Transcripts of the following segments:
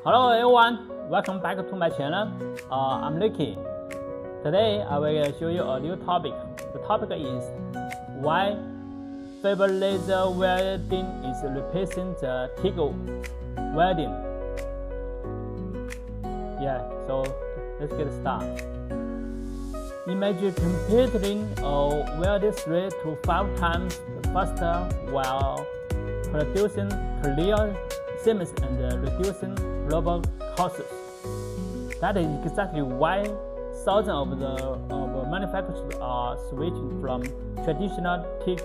Hello everyone, welcome back to my channel. I'm Ricky. Today I will show you a new topic. The topic is why fiber laser welding is replacing the TIG welding. So let's get started. Imagine completing a welding thread to 5 times faster while producing clear seams and reducing global costs. That is exactly why thousands of manufacturers are switching from traditional TIG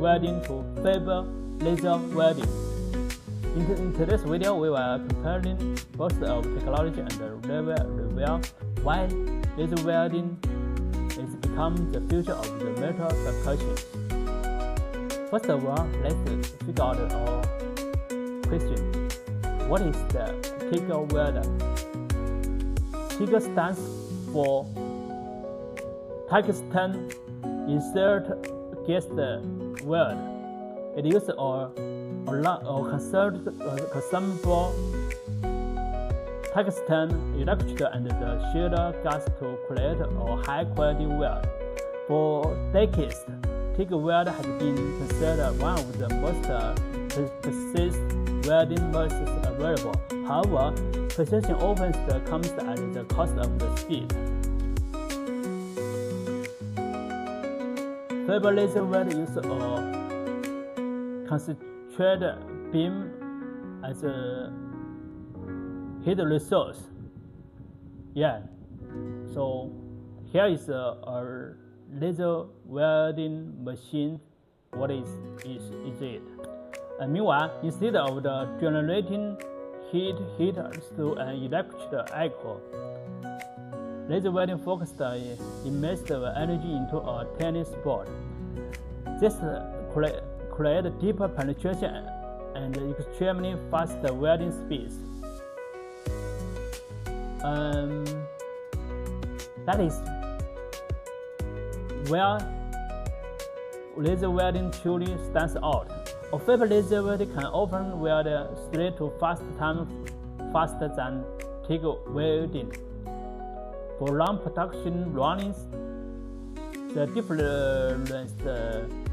welding to fiber laser welding. In today's video, we will comparing both of technology and reveal why laser welding is becoming the future of the metal fabrication. First of all, let's figure out our question. What is the TIG welder? TIG stands for tungsten insert against weld. It uses a consumable tungsten electrode and the shield gas to create a high-quality weld. For decades, TIG weld has been considered one of the most precise welding methods available. However, precision often comes at the cost of the speed. Fiber laser weld uses a concentrated beam as a heat resource. So here is a laser welding machine. What is it? Meanwhile, instead of generating heat through an electric cycle, laser welding focused immersive energy into a tiny spot. This creates deeper penetration and extremely fast welding speeds. That is where laser welding truly stands out. A fiber laser welder can often weld 3 to 5 times faster than TIG welding. For long production runnings, the difference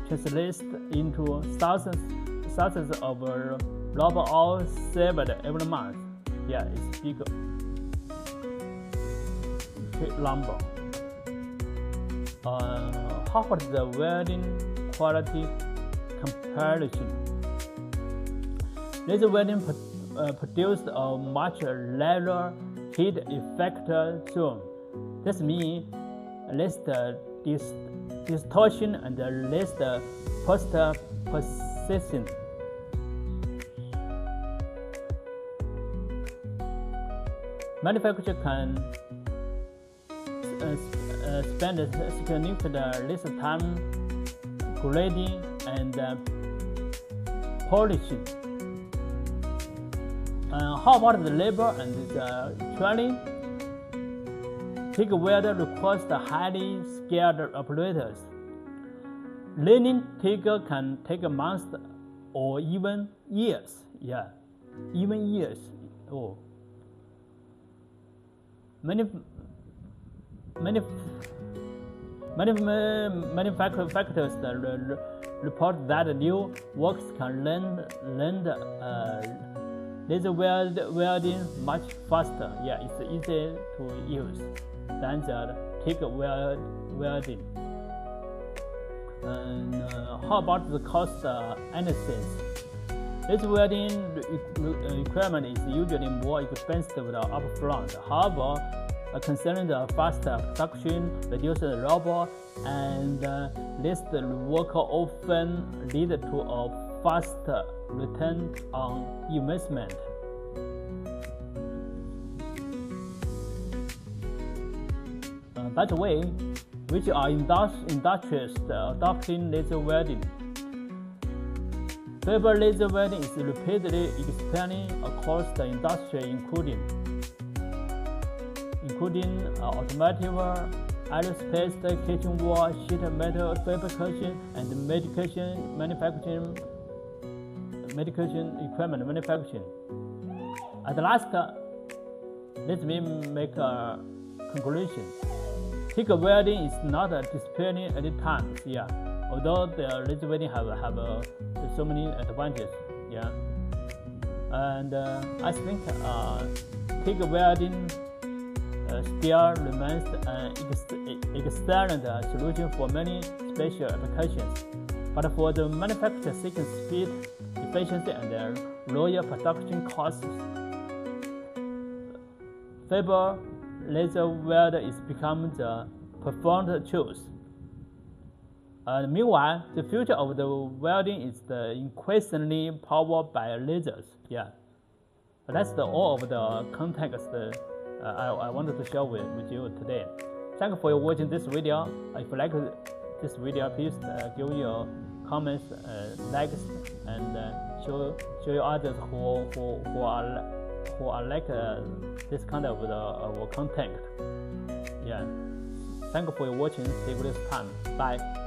translates into thousands of rubber hours saved every month. It's big number. How about the welding quality comparison? Laser welding produced a much larger heat effect zone. This means less distortion and less post-processing. Manufacturers can spend significant less time grading and polishing. How about the labor and the training? TIG welder requires the highly skilled operators. Learning TIG can take months or even years. Many manufacturers report that new workers can learn laser welding much faster. It's easier to use than the TIG welding. How about the cost analysis? Laser welding requirement is usually more expensive upfront. However, considering the faster production, reduced labor, and less work often lead to a faster return on investment. By the way, which are industries adopting laser welding? Fiber laser welding is rapidly expanding across the industry, including automotive, aerospace, kitchen wall, sheet metal fabrication, and medication equipment manufacturing. At last, let me make a conclusion. TIG welding is not disappearing any time. Yeah, although the laser welding have so many advantages. Yeah, and I think TIG welding still remains an excellent solution for many special applications. But for the manufacturer seeking speed, efficiency, and lower production costs, fiber laser weld is becoming the preferred choice. Meanwhile, the future of the welding is increasingly powered by lasers. Yeah, that's all of the context I wanted to share with you today. Thank you for watching this video. If you like this video, please give your comments, likes, and show others who are like this kind of content. Yeah. Thank you for watching. See you next time. Bye.